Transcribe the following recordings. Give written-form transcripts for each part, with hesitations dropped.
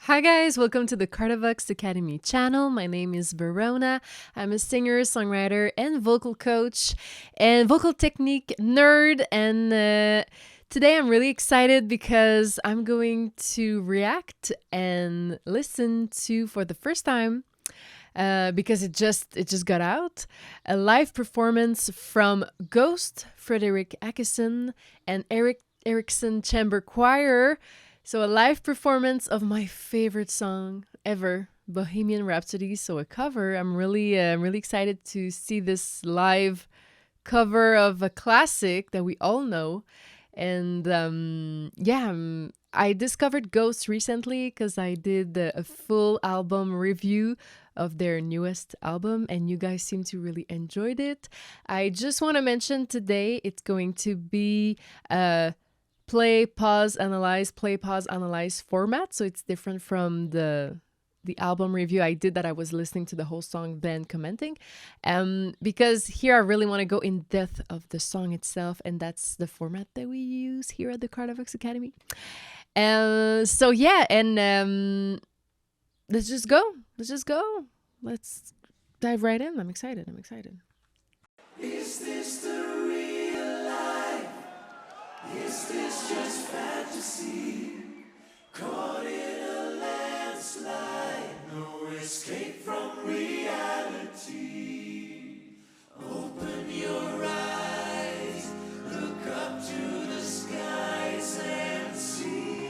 Hi guys, welcome to the Kardavox Academy channel. My name is Verona. I'm a singer, songwriter, and vocal coach and vocal technique nerd. And today I'm really excited because I'm going to react and listen to, for the first time, because it just got out, a live performance from Ghost, Erick Erickson, and Erick Erickson Chamber Choir. So a live performance of my favorite song ever, Bohemian Rhapsody. So a cover. I'm really excited to see this live cover of a classic that we all know. And I discovered Ghost recently because I did a full album review of their newest album, and you guys seem to really enjoyed it. I just want to mention today it's going to be play, pause, analyze format. So it's different from the album review I did that I was listening to the whole song then commenting. Because here I really want to go in depth of the song itself, and that's the format that we use here at the Kardavox Academy. So yeah, and let's just go. Let's dive right in. I'm excited. Is this the real life? Is this just fantasy? Caught in a landslide, no escape from reality. Open your eyes, look up to the skies and see.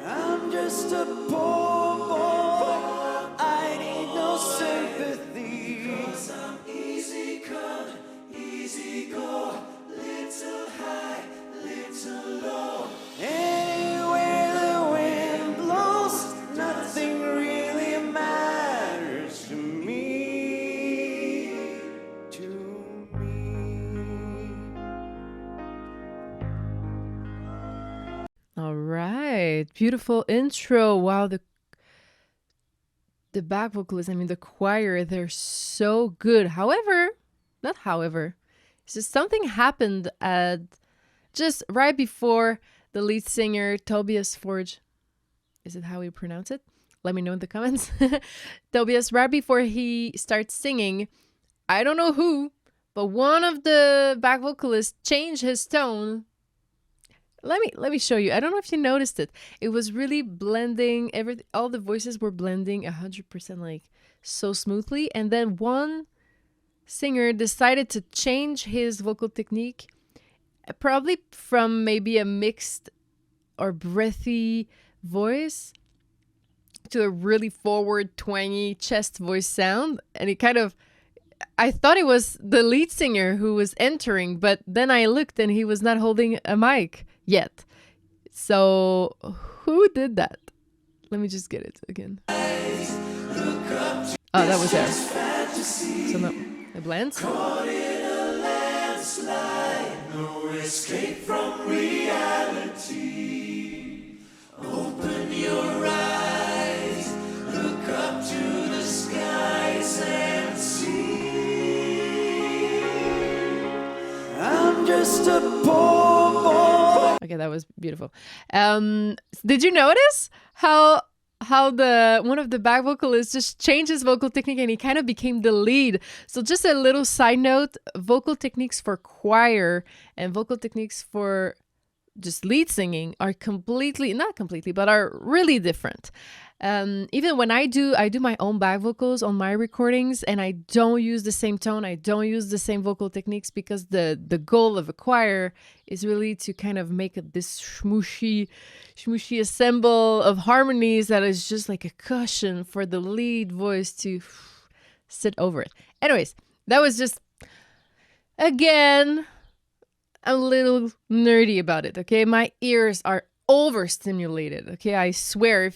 I'm just a poor boy, I need no sympathy. 'Cause I'm easy come, easy go, little high, little low. Anywhere the wind blows, nothing really matters to me. All right, beautiful intro. Wow, the back vocalists, the choir, they're so good. It's just something happened at just right before the lead singer, Tobias Forge. Is it how we pronounce it? Let me know in the comments. Tobias, right before he starts singing, I don't know who, but one of the back vocalists changed his tone. Let me show you. I don't know if you noticed it. It was really blending. All the voices were blending 100%, like so smoothly. And then one singer decided to change his vocal technique, probably from maybe a mixed or breathy voice to a really forward, twangy chest voice sound. And I thought it was the lead singer who was entering, but then I looked and he was not holding a mic yet. So who did that? Let me just get it again. Oh, that was there. So no, it blends. Caught in a landslide, no escape from reality. Open your eyes, look up to the skies and see. I'm just a poor boy. Okay, that was beautiful. Did you notice how one of the back vocalists just changed his vocal technique and he kind of became the lead? So just a little side note, vocal techniques for choir and vocal techniques for just lead singing are not completely, but are really different. Even when I do my own back vocals on my recordings, and I don't use the same tone, I don't use the same vocal techniques, because the goal of a choir is really to kind of make this shmooshy assemble of harmonies that is just like a cushion for the lead voice to sit over it. Anyways, that was just, again, I'm a little nerdy about it, okay? My ears are overstimulated, okay? I swear,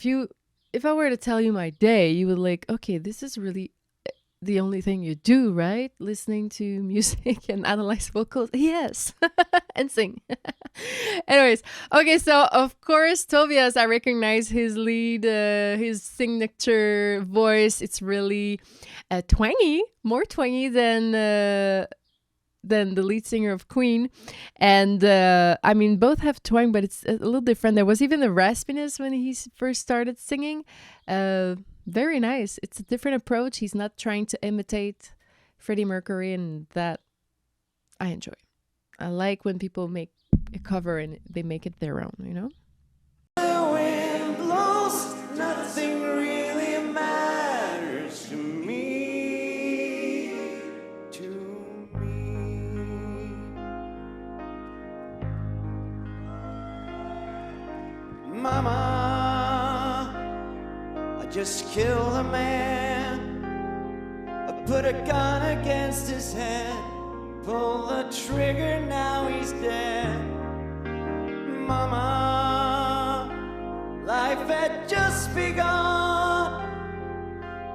if I were to tell you my day, you would like, okay, this is really the only thing you do, right? Listening to music and analyze vocals. Yes. And sing. Anyways, okay, so of course, Tobias, I recognize his lead, his signature voice. It's really twangy, more twangy than than the lead singer of Queen. And I mean, both have twang, but it's a little different. There was even the raspiness when he first started singing. Very nice. It's a different approach. He's not trying to imitate Freddie Mercury, and that I enjoy. I like when people make a cover and they make it their own, you know? The wind blows, nothing really matters to me. Mama, I just killed a man. I put a gun against his head. Pull the trigger, now he's dead. Mama, life had just begun.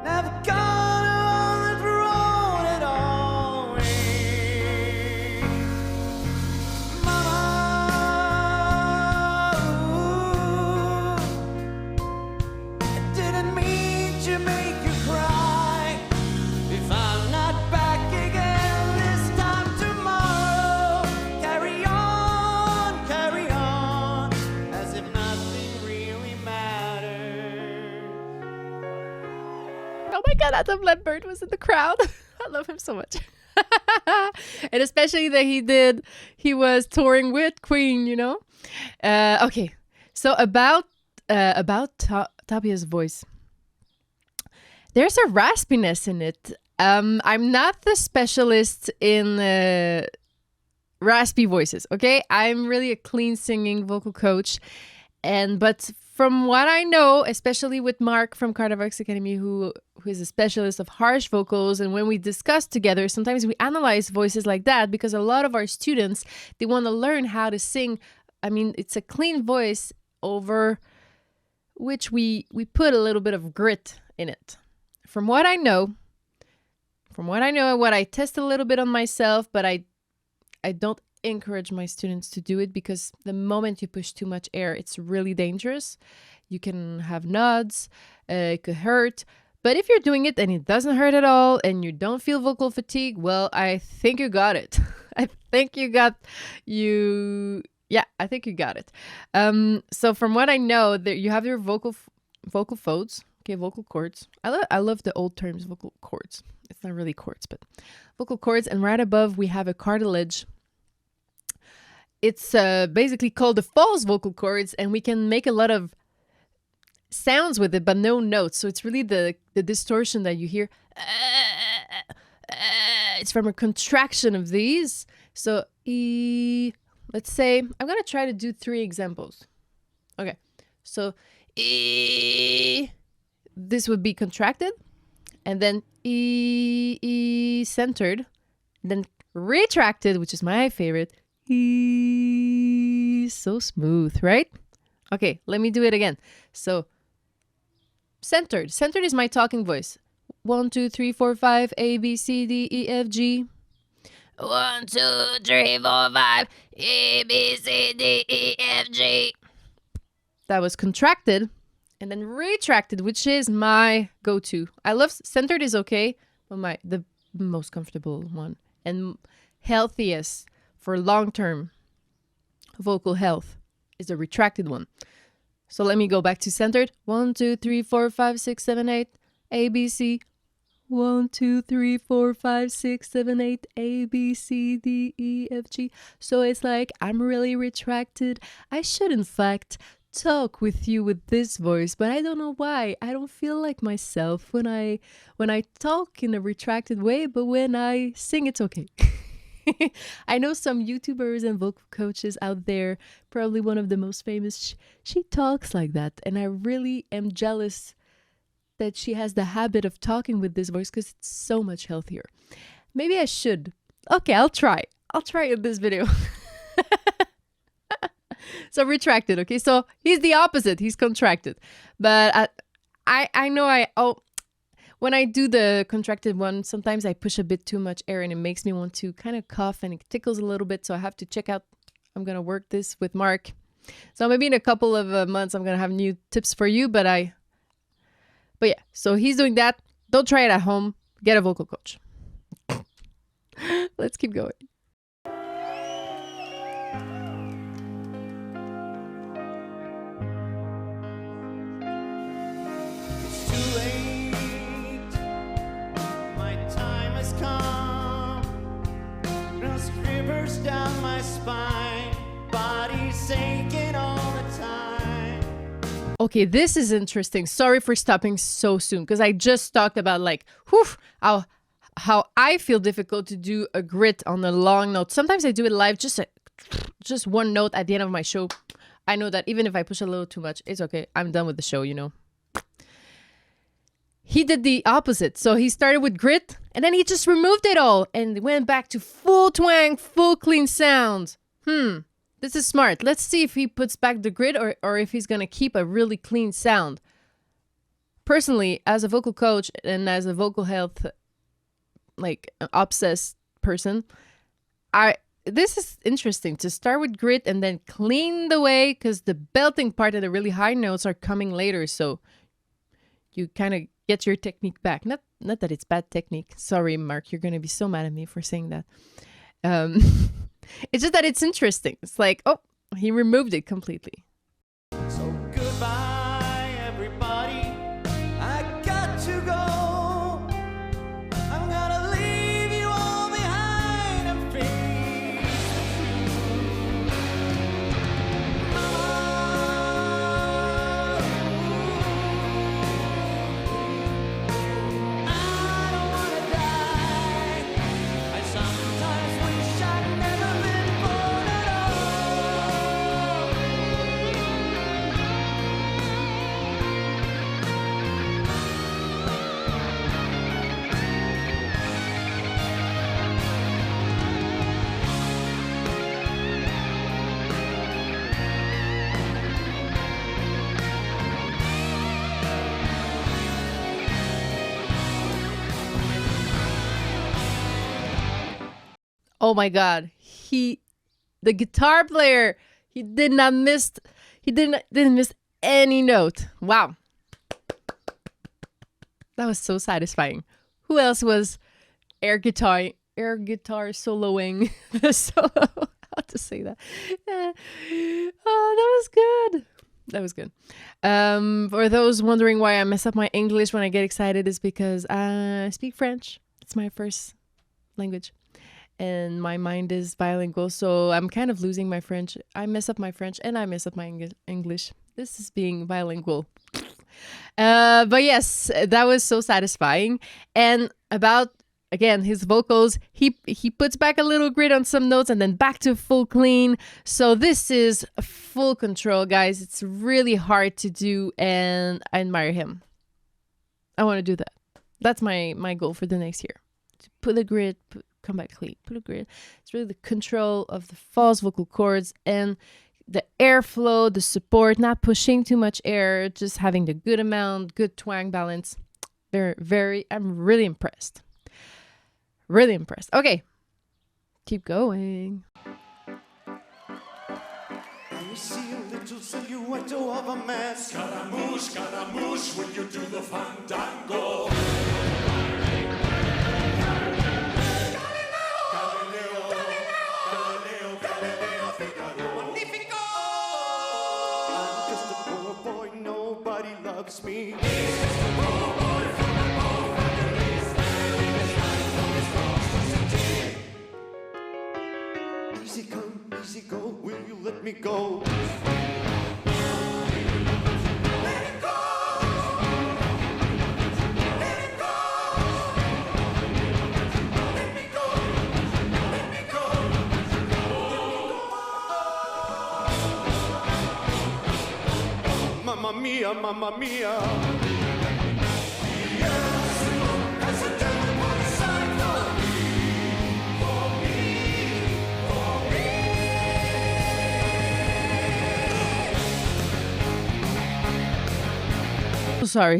Never gonna throw it all away. Mama, I didn't mean to make you cry. If I'm not back again this time tomorrow, carry on, as if nothing really mattered. Oh my God, Adam Lambert was in the crowd. I love him so much. And especially that he was touring with Queen, you know? Okay, so about Tobias' voice. There's a raspiness in it. I'm not the specialist in raspy voices, okay? I'm really a clean singing vocal coach. But from what I know, especially with Mark from Kardavox Academy, who is a specialist of harsh vocals, and when we discuss together, sometimes we analyze voices like that because a lot of our students, they want to learn how to sing. I mean, it's a clean voice over which we put a little bit of grit in it. From what I know, and what I test a little bit on myself, but I don't encourage my students to do it because the moment you push too much air, it's really dangerous. You can have nods, it could hurt. But if you're doing it and it doesn't hurt at all and you don't feel vocal fatigue, well, I think you got it. I think you got it. So from what I know, that you have your vocal folds, okay, vocal cords. I love the old terms, vocal cords. It's not really cords, but vocal cords. And right above, we have a cartilage. It's basically called the false vocal cords, and we can make a lot of sounds with it, but no notes. So it's really the distortion that you hear. It's from a contraction of these. So let's say, I'm going to try to do 3 examples. Okay, so this would be contracted, and then centered, then retracted, which is my favorite. So smooth, right? Okay, let me do it again. So centered is my talking voice. 1 2 3 4 5 A B C D E F G. 1 2 3 4 5 A B C D E F G. That was contracted, and then retracted, which is my go-to. I love centered is okay, but the most comfortable one and healthiest for long-term vocal health is the retracted one. So let me go back to centered. 1 2 3 4 5 6 7 8 A B C. 1 2 3 4 5 6 7 8 A B C D E F G. So it's like I'm really retracted. I should in fact talk with you with this voice, but I don't know why. I don't feel like myself when I talk in a retracted way, but when I sing, it's okay. I know some YouTubers and vocal coaches out there, probably one of the most famous, she talks like that, and I really am jealous that she has the habit of talking with this voice because it's so much healthier. Maybe I should. Okay, I'll try in this video. So retracted, okay? So he's the opposite. He's contracted. But I know when I do the contracted one, sometimes I push a bit too much air and it makes me want to kind of cough and it tickles a little bit. So I have to check out. I'm going to work this with Mark. So maybe in a couple of months, I'm going to have new tips for you. But yeah, so he's doing that. Don't try it at home. Get a vocal coach. Let's keep going. spine, body's aching all the time. Okay, this is interesting. Sorry for stopping so soon, because I just talked about like, whew, how I feel difficult to do a grit on a long note. Sometimes I do it live, just one note at the end of my show. I know that even if I push a little too much, it's okay. I'm done with the show, you know. He did the opposite. So he started with grit and then he just removed it all and went back to full twang, full clean sound. This is smart. Let's see if he puts back the grit or if he's going to keep a really clean sound. Personally, as a vocal coach and as a vocal health like obsessed person, this is interesting to start with grit and then clean the way, because the belting part of the really high notes are coming later. So you kind of get your technique back. Not that it's bad technique. Sorry, Mark, you're going to be so mad at me for saying that. It's just that it's interesting. It's like, oh, he removed it completely. So goodbye, everybody. I got to go. I'm gonna leave you all behind and face I don't wanna die. I sometimes wish I'd never been born at Oh my God. The guitar player, he didn't miss any note. Wow. That was so satisfying. Who else was air guitar soloing the solo? How to say that? Oh, that was good. For those wondering why I mess up my English when I get excited, is because I speak French. It's my first language. And my mind is bilingual, so I'm kind of losing my French. I mess up my French and I mess up my English. This is being bilingual. But yes, that was so satisfying. And about, again, his vocals, he puts back a little grit on some notes and then back to full clean. So this is full control, guys. It's really hard to do, and I admire him. I want to do that. That's my goal for the next year. To put a grit, come back clean, put a grid. It's really the control of the false vocal cords and the airflow, the support, not pushing too much air, just having the good amount, good twang balance. I'm really impressed. Really impressed. Okay, keep going. I see a little silhouette of a man. Scaramouche, will you do the fandango? Me. He's just a poor boy from the poor families. Easy come, easy go, will you let me go? Let it go! Let it go! Let me go! Let me go! Mamma mia, mamma mia.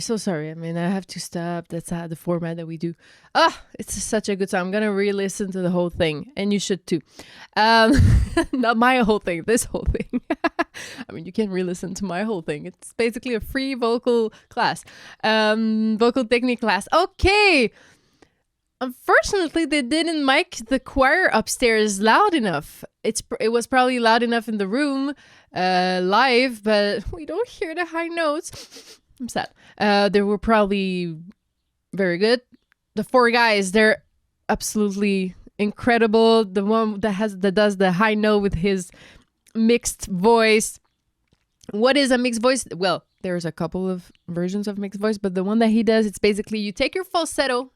So sorry. I mean, I have to stop. That's the format that we do. It's such a good song. I'm gonna re-listen to the whole thing, and you should too. Not my whole thing, this whole thing. I mean, you can re-listen to my whole thing. It's basically a free vocal class, vocal technique class. Okay. Unfortunately, they didn't mic the choir upstairs loud enough. It was probably loud enough in the room, live, but we don't hear the high notes. I'm sad. They were probably very good. The four guys, they're absolutely incredible. The one that does the high note with his mixed voice. What is a mixed voice? Well, there's a couple of versions of mixed voice, but the one that he does, it's basically you take your falsetto.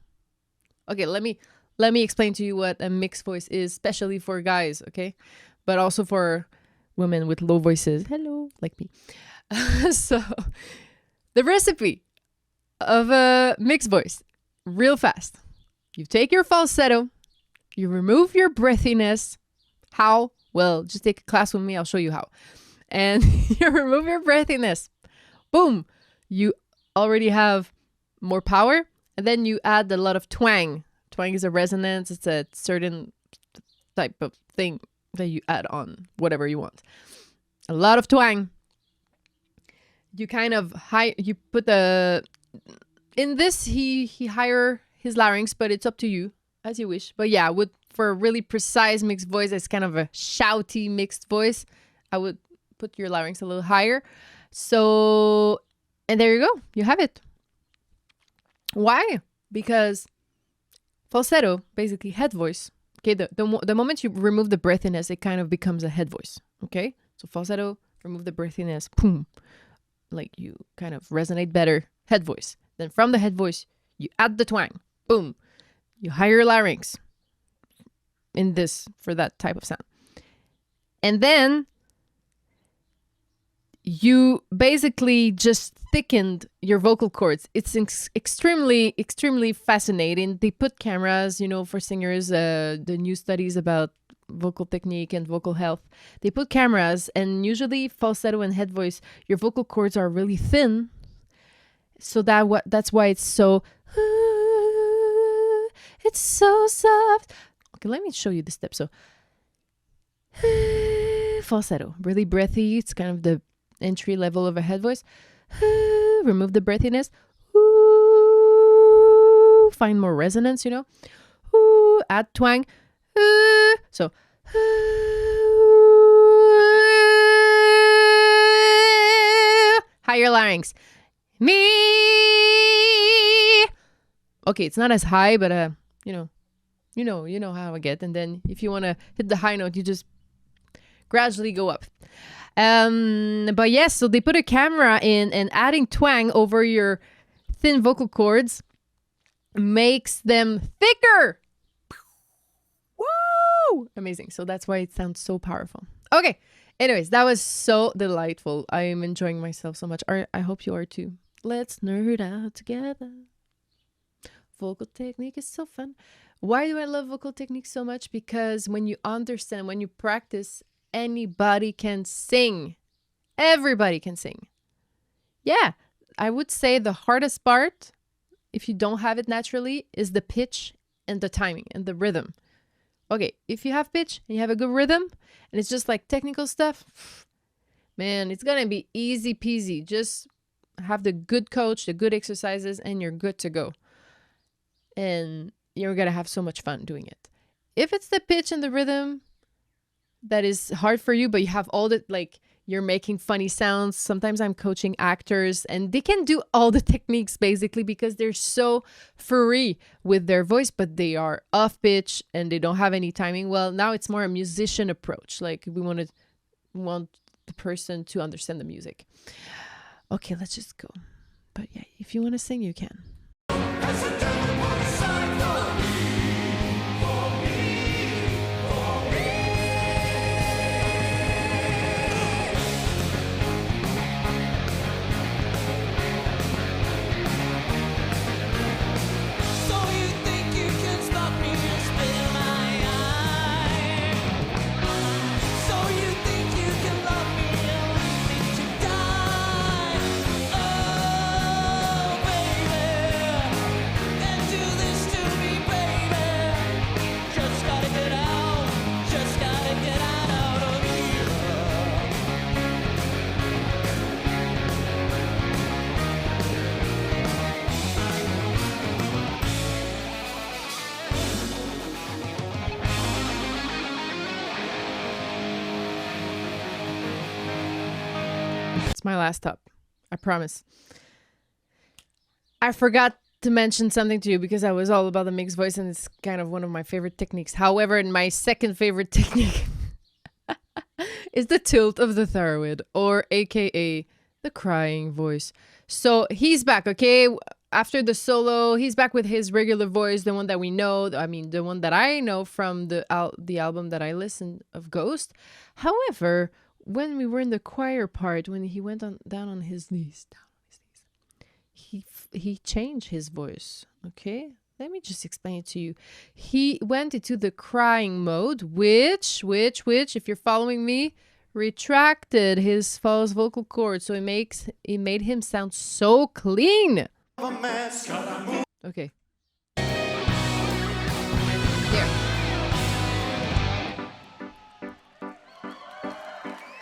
Okay, let me explain to you what a mixed voice is, especially for guys, okay? But also for women with low voices. Hello, like me. So, the recipe of a mixed voice, real fast. You take your falsetto, you remove your breathiness. How? Well, just take a class with me, I'll show you how. And you remove your breathiness. Boom! You already have more power. And then you add a lot of twang. Twang is a resonance. It's a certain type of thing that you add on whatever you want. A lot of twang. You kind of you put the... In this, he higher his larynx, but it's up to you, as you wish. But yeah, for a really precise mixed voice, it's kind of a shouty mixed voice. I would put your larynx a little higher. So, and there you go. You have it. Why? Because falsetto, basically head voice. Okay, the moment you remove the breathiness, it kind of becomes a head voice. Okay, so falsetto, remove the breathiness, boom, like you kind of resonate better, head voice. Then from the head voice, you add the twang, boom, you higher your larynx in this for that type of sound. And then you basically just thickened your vocal cords. It's extremely, extremely fascinating. They put cameras, for singers, the new studies about vocal technique and vocal health. They put cameras, and usually falsetto and head voice, your vocal cords are really thin. So that's why it's so, it's so soft. Okay, let me show you the step. So falsetto, really breathy. It's kind of the entry level of a head voice. Remove the breathiness. Find more resonance, add twang. So higher larynx. Me. Okay, it's not as high, but you know how I get. And then if you want to hit the high note, you just gradually go up. But yes, so they put a camera in, and adding twang over your thin vocal cords makes them thicker. Woo! Amazing. So that's why it sounds so powerful. Okay. Anyways, that was so delightful. I am enjoying myself so much. I hope you are too. Let's nerd out together. Vocal technique is so fun. Why do I love vocal technique so much? Because when you understand, when you practice, anybody can sing. Everybody can sing. Yeah, I would say the hardest part, if you don't have it naturally, is the pitch and the timing and the rhythm. Okay, if you have pitch and you have a good rhythm, and it's just like technical stuff, man, it's gonna be easy peasy. Just have the good coach, the good exercises, and you're good to go. And you're gonna have so much fun doing it. If it's the pitch and the rhythm that is hard for you, but you have all the, like, you're making funny sounds. Sometimes I'm coaching actors, and they can do all the techniques basically because they're so free with their voice, but they are off pitch and they don't have any timing. Well, now it's more a musician approach. Like, we want the person to understand the music. Okay, let's just go. But yeah, if you want to sing, you can. My last stop, I promise. I forgot to mention something to you because I was all about the mixed voice and it's kind of one of my favorite techniques. However, my second favorite technique is the tilt of the thyroid, or AKA the crying voice. So he's back, okay? After the solo, he's back with his regular voice, the one that we know. I mean, the one that I know from the album that I listened of Ghost. However, when we were in the choir part, when he went down on his knees, he changed his voice, okay? Let me just explain it to you. He went into the crying mode, which, if you're following me, retracted his false vocal cords, so it made him sound so clean. Okay. There.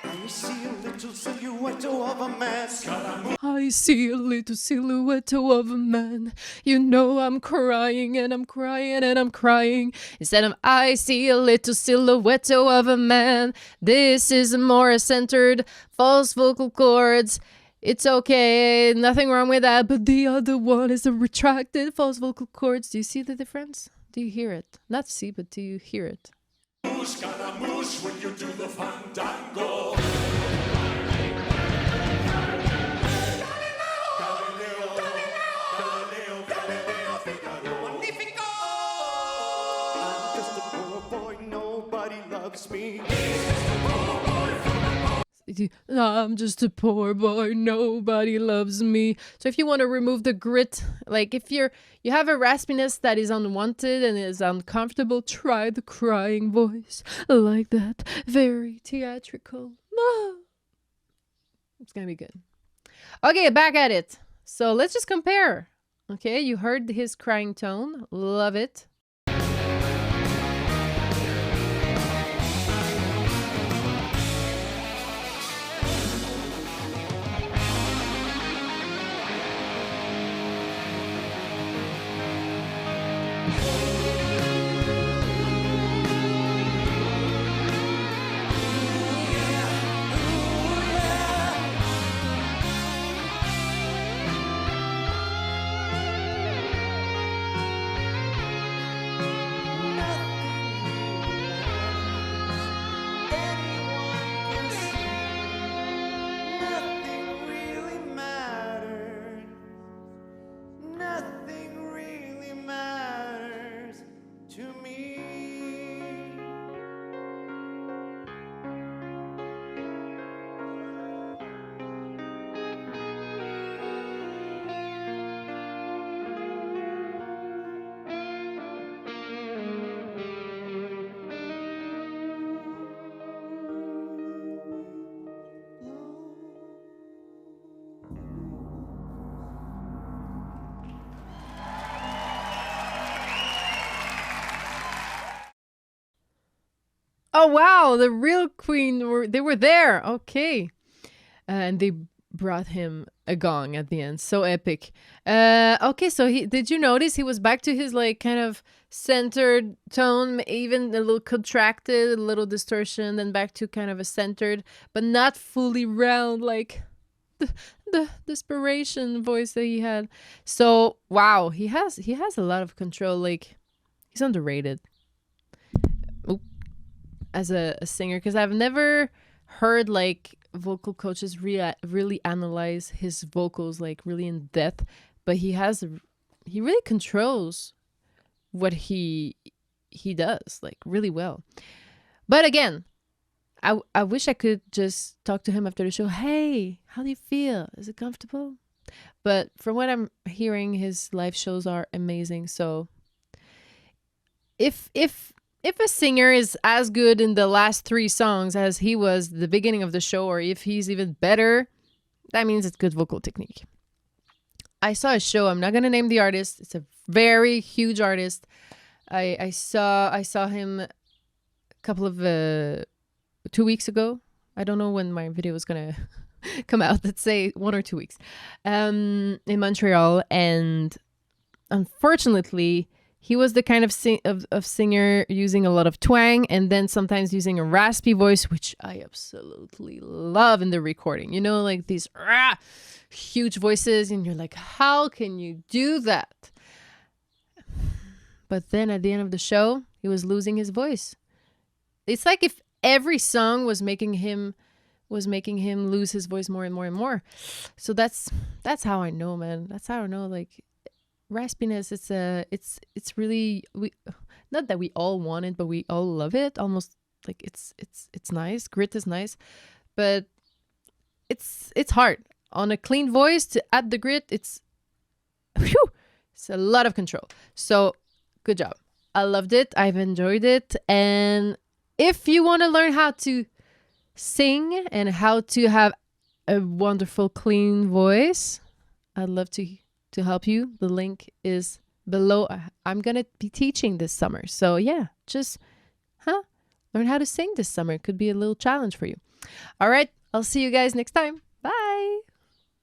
I see a little silhouette of a man. I see a little silhouette of a man. You know I'm crying and I'm crying and I'm crying. Instead of I see a little silhouette of a man. This is more centered false vocal cords. It's okay, nothing wrong with that. But the other one is a retracted false vocal cords. Do you see the difference? Do you hear it? Not see, but do you hear it? Scaramouche when you do the fandango. I'm just a poor boy, nobody loves me. I'm just a poor boy, nobody loves me. So if you want to remove the grit, like if you have a raspiness that is unwanted and is uncomfortable, try the crying voice like that. Very theatrical. It's gonna be good. Okay, back at it. So let's just compare. Okay, you heard his crying tone. Love it. Oh wow, the real queen they were there. Okay. And they brought him a gong at the end. So epic. Okay, so did you notice he was back to his like kind of centered tone, even a little contracted, a little distortion, then back to kind of a centered, but not fully round like the desperation voice that he had. So wow, he has a lot of control. Like he's underrated. As a singer, because I've never heard like vocal coaches really analyze his vocals like really in depth, but he really controls what he does like really well. But again, I wish I could just talk to him after the show. Hey, how do you feel? Is it comfortable? But from what I'm hearing, his live shows are amazing. So if a singer is as good in the last 3 songs as he was the beginning of the show, or if he's even better, that means it's good vocal technique. I saw a show. I'm not going to name the artist. It's a very huge artist. I saw him a couple of 2 weeks ago. I don't know when my video is going to come out. Let's say 1 or 2 weeks. In Montreal. And unfortunately, He was the kind of singer using a lot of twang and then sometimes using a raspy voice, which I absolutely love in the recording. You know, like these huge voices, and you're like, how can you do that? But then at the end of the show, he was losing his voice. It's like if every song was making him lose his voice more and more and more. So that's how I know, man. That's how I know, like, raspiness, it's really, we, not that we all want it, but we all love it. Almost like it's nice. Grit is nice, but it's hard on a clean voice to add the grit. It's a lot of control. So good job. I loved it. I've enjoyed it. And if you want to learn how to sing and how to have a wonderful clean voice, I'd love to help you. The link is below. I'm gonna be teaching this summer, so yeah, just learn how to sing this summer. It could be a little challenge for you. All right, I'll see you guys next time. Bye.